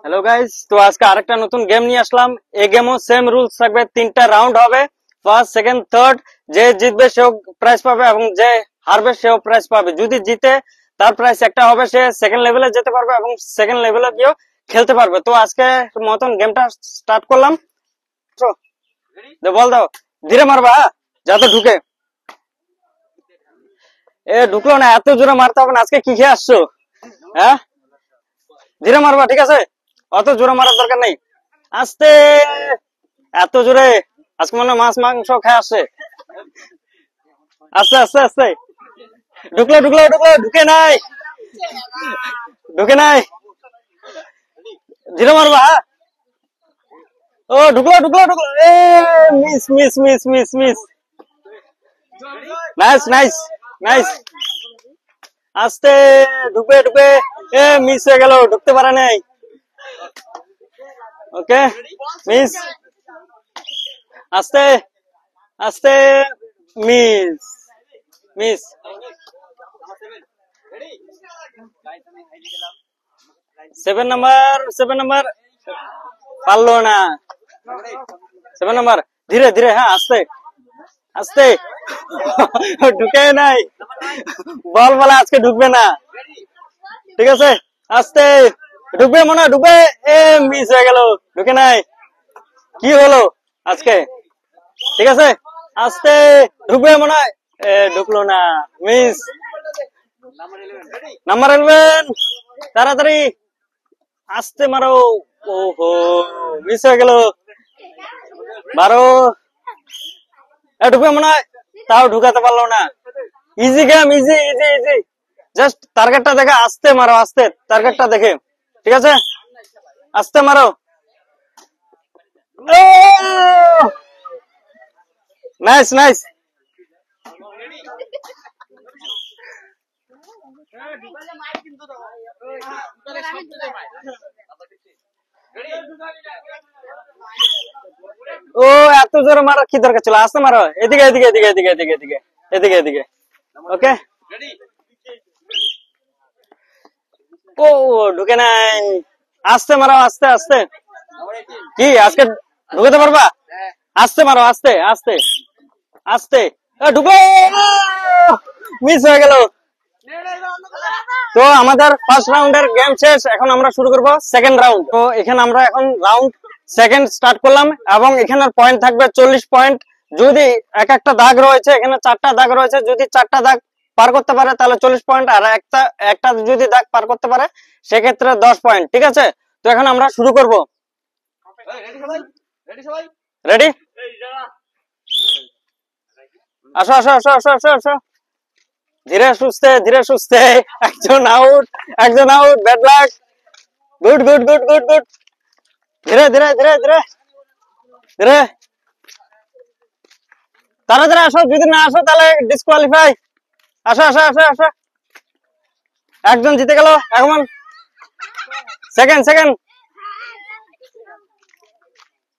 Hello guys, তো আজকে আরেকটা নতুন গেম নিয়ে আসলাম। এই গেমও সেম রুলস থাকবে, 3টা রাউন্ড হবে। First, second, third. যে জিতবে সেও প্রাইজ পাবে এবং যে হারবে সেও প্রাইজ পাবে। যদি জিতে তার প্রাইজ একটা হবে, সে সেকেন্ড লেভেলে যেতে পারবে এবং সেকেন্ড লেভেলে গিয়েও খেলতে পারবে। তো আজকে মতন গেমটা স্টার্ট করলাম। বল দাও, ধীরে মারবা যাতে ঢুকে। এ ঢুকলো না, এত জোরে মারতে হবে না। আজকে কি খেয়ে আসছো? হ্যাঁ, ধীরে মারবা, ঠিক আছে? অত জোরে মারার দরকার নেই, আস্তে। এত জোরে আজকে মনে হয় মাছ মাংস খেয়ে আসছে। আস্তে আস্তে আস্তে। ঢুকলো ঢুকলো ঢুকলো, ঢুকে নাই, ঢুকে নাই। ধীরে মারবা, হ্যাঁ। ও ঢুকলো ঢুকলো ঢুকলো, এ miss miss miss miss miss. Nice nice nice. আস্তে, ঢুকবে ঢুকবে। এ মিস হয়ে গেল, ঢুকতে পারে নাই। ওকে, মিস। আস্তে আস্তে, মিস মিস। 7 নাম্বার, 7 নাম্বার পারলো না। 7 নাম্বার, ধীরে ধীরে, হ্যাঁ, আস্তে আস্তে। ঢুকে নাই, বল বলে আজকে ঢুকবে না, ঠিক আছে? আস্তে, ঢুকবে মনে হয়, ঢুকবে। এ মিস হয়ে গেল, ঢুকে নাই। কি হলো আজকে? ঠিক আছে, আস্তে, ঢুকবে মনে হয়। এ ঢুকলো না, মিস। নাম্বার 11, তাড়াতাড়ি, আস্তে মারো। ওহো, মিস হয়ে গেল। 12, ঢুকবে মনে হয়, তাও ঢুকাতে পারলো না। Easy game, easy easy easy. Just টার্গেটটা দেখে আস্তে মারো, আস্তে, টার্গেটটা দেখে, ঠিক আছে? আস্তে মারো। Nice nice. ও এত জোরে মারার কি দরকার ছিল? আস্তে মারো। এদিকে এদিকে এদিকে এদিকে এদিকে এদিকে এদিকে এদিকে। ওকে, ও ঢুকে নাই। আস্তে মারো, আস্তে আস্তে। কি আজকে ঢুকাতে পারবা? আস্তে মারো, আস্তে আস্তে আস্তে। ঢুকো, মিস হয়ে গেল। তো আমাদের ফার্স্ট রাউন্ডের গেম শেষ। এখন আমরা শুরু করব সেকেন্ড রাউন্ড। তো এখানে আমরা এখন রাউন্ড সেকেন্ড স্টার্ট করলাম এবং এখানে পয়েন্ট থাকবে 40 পয়েন্ট। যদি এক একটা দাগ রয়েছে, এখানে 4টা দাগ রয়েছে, যদি 4টা দাগ পার করতে পারে তাহলে 40 পয়েন্ট, আর একটা যদি দাগ পার করতে পারে সেক্ষেত্রে 10 পয়েন্ট, ঠিক আছে? তো এখন আমরা শুরু করব। রেডি? আসো আসো আসো আসো আসো আসো। ধীরে সুস্থে, ধীরে সুস্থে। একজন আউট, একজন out, bad luck. Good good good good good. ধীরে ধীরে ধীরে ধীরে ধীরে, তাড়াতাড়ি আসো। যদি না আসো তাহলে ডিসকোয়ালিফাই। আসো আসো আসো আসো। একজন জিতে গেল। এখন সেকেন্ড সেকেন্ড,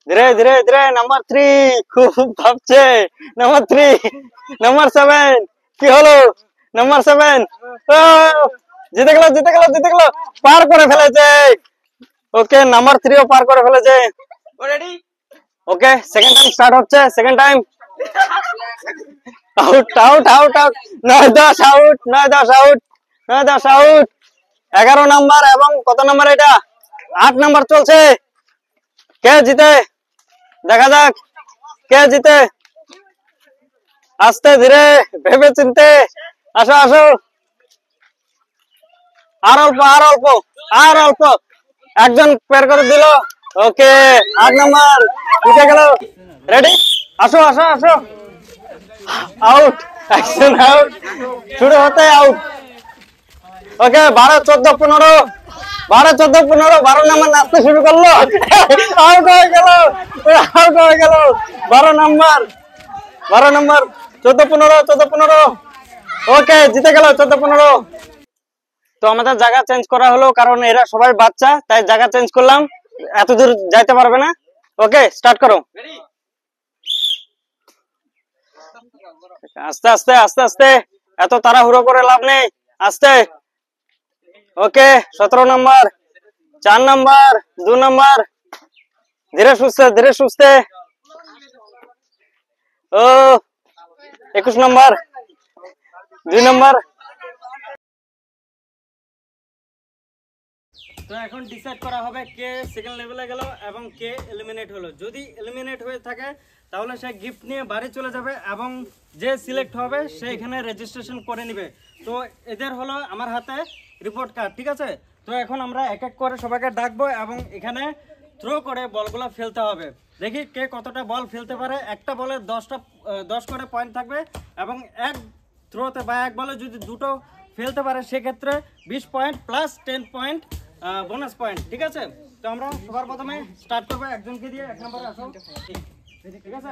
ধীরে ধীরে ধীরে। নাম্বার 3 খুব ভাবছে। নাম্বার 3, নাম্বার 7, কি হলো? নাম্বার 7 জিতে গেল, জিতে গেল, জিতে গেল, পার করে ফেলেছে। ওকে, নাম্বার 3ও পার করে ফেলেছে। ওকে, সেকেন্ড টাইম স্টার্ট হচ্ছে। Second time. Out out out out. 9-10 out, 9-10 out, 9-10 out. 11 number এবং কত নাম্বার এটা? 8 নাম্বার চলছে। কে জিতে দেখা যাক, কে জিতে। আস্তে ধীরে, ভেবে চিনতে। আসো আসো, আর অল্প, আর অল্প, আর অল্প। একজন পের করে দিল। ওকে, 8 নাম্বার জিতে গেল। রেডি? আসো আসো আসো। আউট, একজন আউট, শুরু হতে আউট। ওকে, 12, 14, 15, 12, 14, 15, 12 নাম্বার নাচতে শুরু করলো। আউট হয়ে গেল, আউট হয়ে গেল। 12 নাম্বার, 12 নাম্বার, 14, 15, 14, 15। ওকে, জিতে গেল 14, 15। তো আমাদের জায়গা চেঞ্জ করা হলো, কারণ এরা সবাই বাচ্চা, তাই জায়গা চেঞ্জ করলাম। এত দূর যাইতে পারবে না। ওকে, স্টার্ট করো। আস্তে আস্তে আস্তে আস্তে, এত তাড়াহুড়ো করে লাভ নেই, আস্তে। ওকে 17 নাম্বার, 4 নাম্বার, 2 নাম্বার, ধীরে সুস্থে ধীরে সুস্থে। ও 21 নাম্বার, 2 নাম্বার। তো এখন ডিসাইড করা হবে কে সেকেন্ড লেভেলে গেল এবং কে এলিমিনেট হলো। যদি এলিমিনেট হয়ে থাকে তাহলে সে গিফট নিয়ে বাড়ি চলে যাবে এবং যে সিলেক্ট হবে সে এখানে রেজিস্ট্রেশন করে নেবে। তো এদের হলো আমার হাতে রিপোর্ট কার্ড, ঠিক আছে। তো এখন আমরা এক এক করে সবাইকে ডাকবো এবং এখানে থ্রো করে বলগুলো ফেলতে হবে। দেখি কে কতটা বল ফেলতে পারে। একটা বলে 10 করে পয়েন্ট থাকবে এবং এক থ্রোতে বা এক বলে যদি দুটো ফেলতে পারে সেক্ষেত্রে 20 point plus 10 point bonus point, ঠিক আছে। তো আমরা সবার প্রথমে স্টার্ট করবো একজনকে দিয়ে। 1 নম্বরে আসো, ঠিক আছে,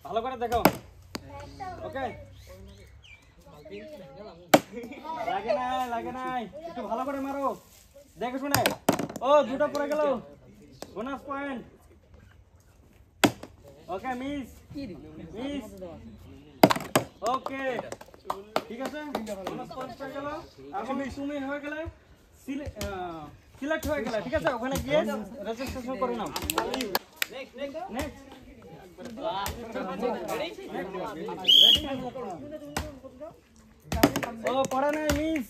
ভালো করে দেখো। ওকে, লাগে নাই, একটু ভালো করে মারো, দেখে শুনে। ও দুটো পড়ে গেল, bonus point. Okay miss, miss. Okay, ঠিক আছে, বোনাস পয়েন্ট পেয়ে গেল। এখন তুমি হয়ে গেলে সিলেক্ট হয়ে গেলে, ঠিক আছে। ওখানে গিয়ে রেজিস্ট্রেশন করে নাও। নেক্সট ও পড়ে নাই মিস।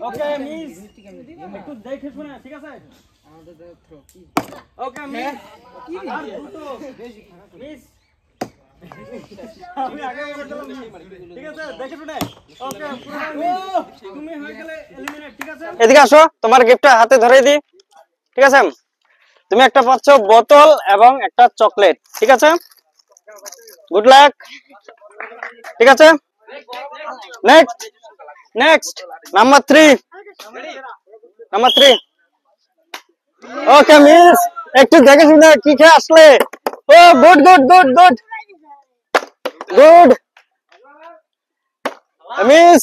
ওকে মিস, একটু দেখে শুনে, ঠিক আছে। ওকে মিস, আর দুটো মিস। আমি আগে বলছিলাম ঠিক আছে, দেখে শুনে। ওকে তুমি হয়ে গেলে এলিমিনেট, ঠিক আছে। এদিকে আসো, তোমার গিফটটা হাতে ধরে দিই, ঠিক আছে। তুমি একটা পাচ্ছ বোতল এবং একটা চকলেট, ঠিক আছে। গুড লাক, ঠিক আছে। Next next number 3, number 3। Okay miss, একটু দেখে শুনে কি খেয়ে আসলে। ও good good good good good miss.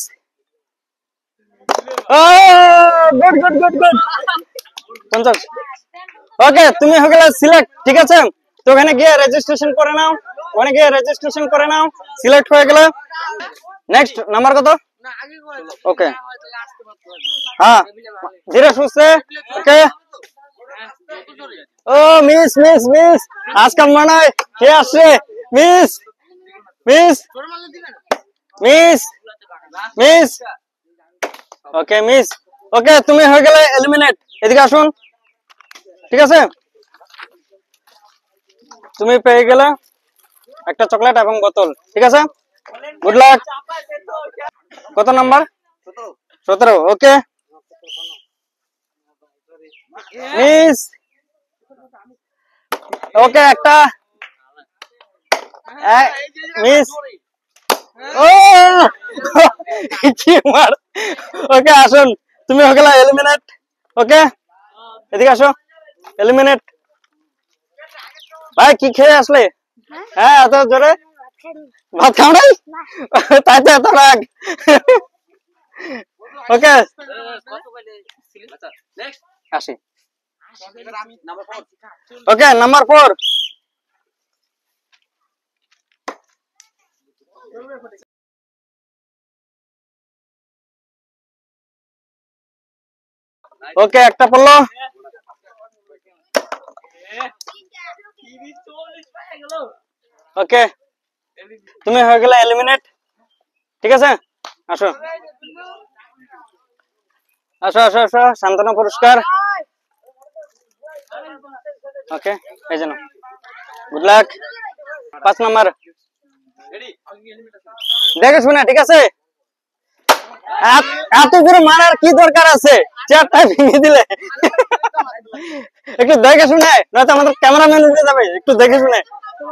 ও good good good good 50। Okay তুমি হয়ে গেলে সিলেক্ট, ঠিক আছে। তো ওখানে গিয়ে রেজিস্ট্রেশন করে নাও, ওখানে গিয়ে রেজিস্ট্রেশন করে নাও, সিলেক্ট হয়ে গেলে। নেক্সট নাম্বার কত? ওকে, হ্যাঁ ধীরে সুস্থে। ওকে, ও মিস মিস মিস, আজকে মনে হয় কে আসছে। Miss miss miss miss. Okay miss. Okay তুমি হয়ে গেলে এলিমিনেট। এদিকে আসুন, ঠিক আছে। তুমি পেয়ে গেলে একটা চকলেট এবং বোতল, ঠিক আছে। Good luck. কত নাম্বার? 17। ওকে মিস। ওকে একটা মিস। ও কি মার। ওকে আসুন, তুমি হয়ে গেলে এলিমিনেট। ওকে এদিকে আসো, এলিমিনেট। ভাই কি খেয়ে আসলে? হ্যাঁ এত জোরে ভাত খাও নাই, তাই তো এত রাগ। ওকে আসি। Okay number 4। ওকে একটা পড়লো। ওকে তুমি হয়ে গেলে এলিমিনেট, ঠিক আছে। আসো আসো আসো আসো, সান্ত্বনা পুরস্কার। ওকে এই জন্য গুড লাক। 5 নাম্বার, দেখে শুনে, ঠিক আছে। এত করে মারার কি দরকার আছে, চেয়ারটা ভেঙে দিলে। একটু দেখে শুনে, নয়তো আমাদের ক্যামেরাম্যান উঠে যাবে। একটু দেখে শুনে,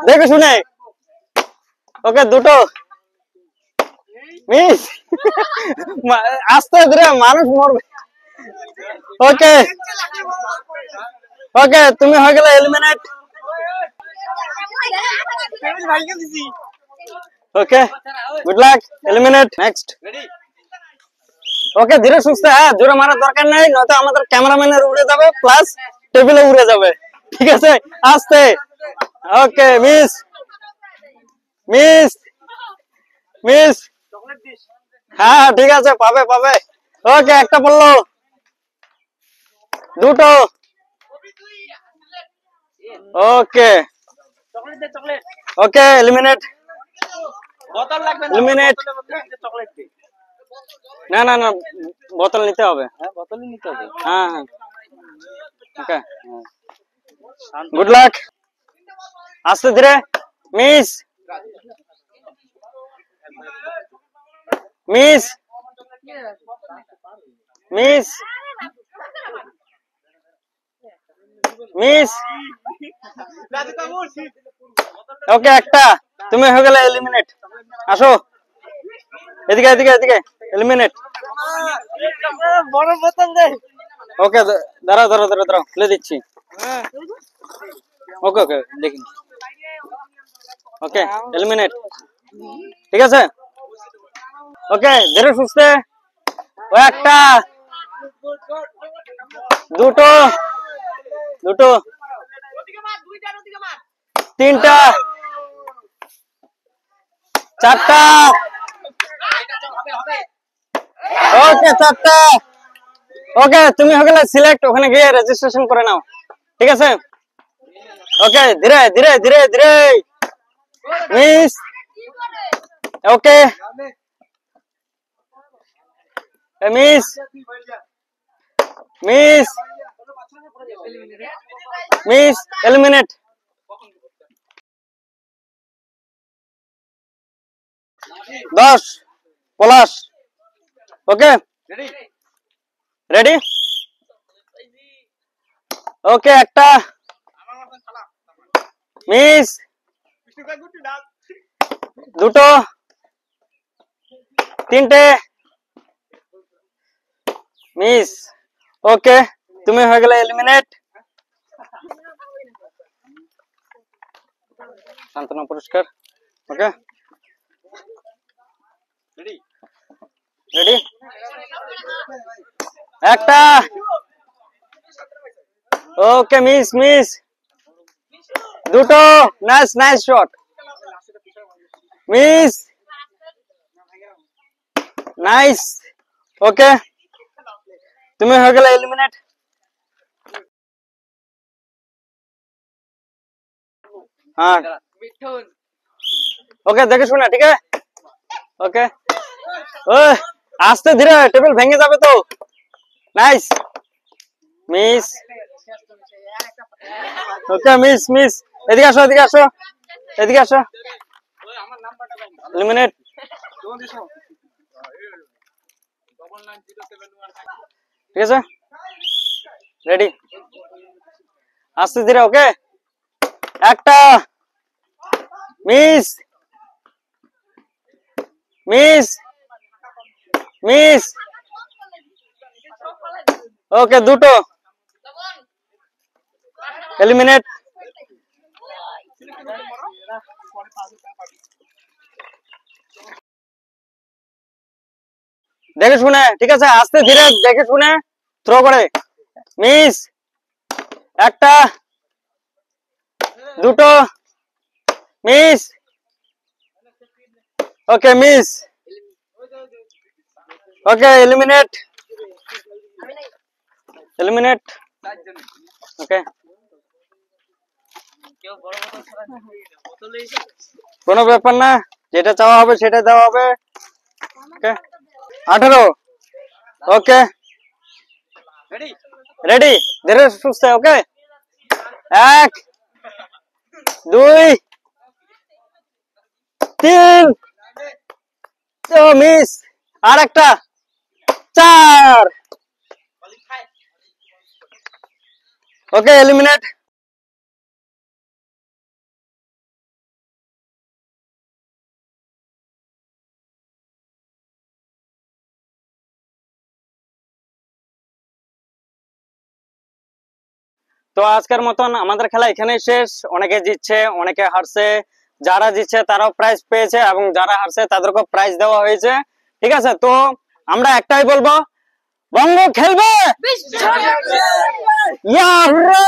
দেখে শুনে। ওকে দুটো মিস। আস্তে ধীরে মানুষ মরবে। ওকে ওকে তুমি হয়ে গেলে eliminate. Okay good luck, eliminate. Next. Okay ধীরে সুস্থে, হ্যাঁ জোরে মারার দরকার নেই, নয়তো আমাদের ক্যামেরাম্যানের উড়ে যাবে প্লাস টেবিলে উড়ে যাবে, ঠিক আছে। আস্তে। ওকে মিস। Miss miss. হ্যাঁ ঠিক আছে, পাবে পাবে। ওকে, একটা পড়লো, দুটো। ওকে ওকে, এলিমিনেট এলিমিনেট। না না না, বোতল নিতে হবে। হ্যাঁ হ্যাঁ, ওকে, গুড লাক। আস্তে ধীরে। Miss miss miss miss. Okay, একটা। তুমি হয়ে গেলে এলিমিনেট। আসো এদিকে এদিকে এদিকে, এলিমিনেট। ওকে, দাঁড়াও দাঁড়াও দাঁড়াও দাঁড়াও, খুলে দিচ্ছি। ওকে ওকে, দেখি। ওকে, এলিমিনেট। ঠিক আছে, ওকে, ধীরে সুস্থে। ও একটা, দুটো, দুটো, তিনটা, চারটা। ওকে, চারটা। ওকে, তুমি হয়ে গেলে সিলেক্ট। ওখানে গিয়ে রেজিস্ট্রেশন করে নাও। ঠিক আছে, ওকে, ধীরে ধীরে ধীরে ধীরে। Miss. Okay, miss miss miss, eliminate. দশ, পলাশ। ওকে, রেডি। ওকে, একটা। মিস, দুটো, তিনটে। মিস। ওকে, তুমি হয়ে গেলে এলিমিনেট। সান্ত্বনা পুরস্কার। Okay, ready. একটা। Okay, miss miss. দুটো, nice nice shot. Miss, nice. Okay, তুমি হয়ে গেলে এলিমিনেট। হ্যাঁ, ওকে, দেখে শুনে, ঠিক আছে। ওকে, ওই আস্তে ধীরে, টেবিল ভেঙে যাবে তো। Nice. Miss. Okay, miss miss. এদিকে আসো এদিকে আসো এদিকে আসো। এলিমিনেট। ঠিক আছে, রেডি। আস্তে ধীরে। ওকে, একটা। Miss miss miss. ওকে, দুটো, এলিমিনেট। দেখে শুনে, ঠিক আছে, আস্তে ধীরে দেখে শুনে থ্রো করে। মিস, একটা, দুটো। মিস। Okay, miss. ওকে, এলিমিনেট এলিমিনেট। ওকে, কোনো ব্যাপার না, যেটা চাওয়া হবে সেটা দেওয়া হবে। ওকে, 18। ওকে, রেডি, ধীরে সুস্থে। ওকে, এক, দুই, তিন। তো মিস, আর একটা, চার। ওকে, এলিমিনেট। তো আজকের মতন আমাদের খেলা এখানেই শেষ। অনেকে জিতছে, অনেকে হারছে। যারা জিতছে তারাও প্রাইজ পেয়েছে, এবং যারা হারছে তাদেরকেও প্রাইজ দেওয়া হয়েছে। ঠিক আছে, তো আমরা একটাই বলবো, বঙ্গ খেলবে। ইয়া হুররে!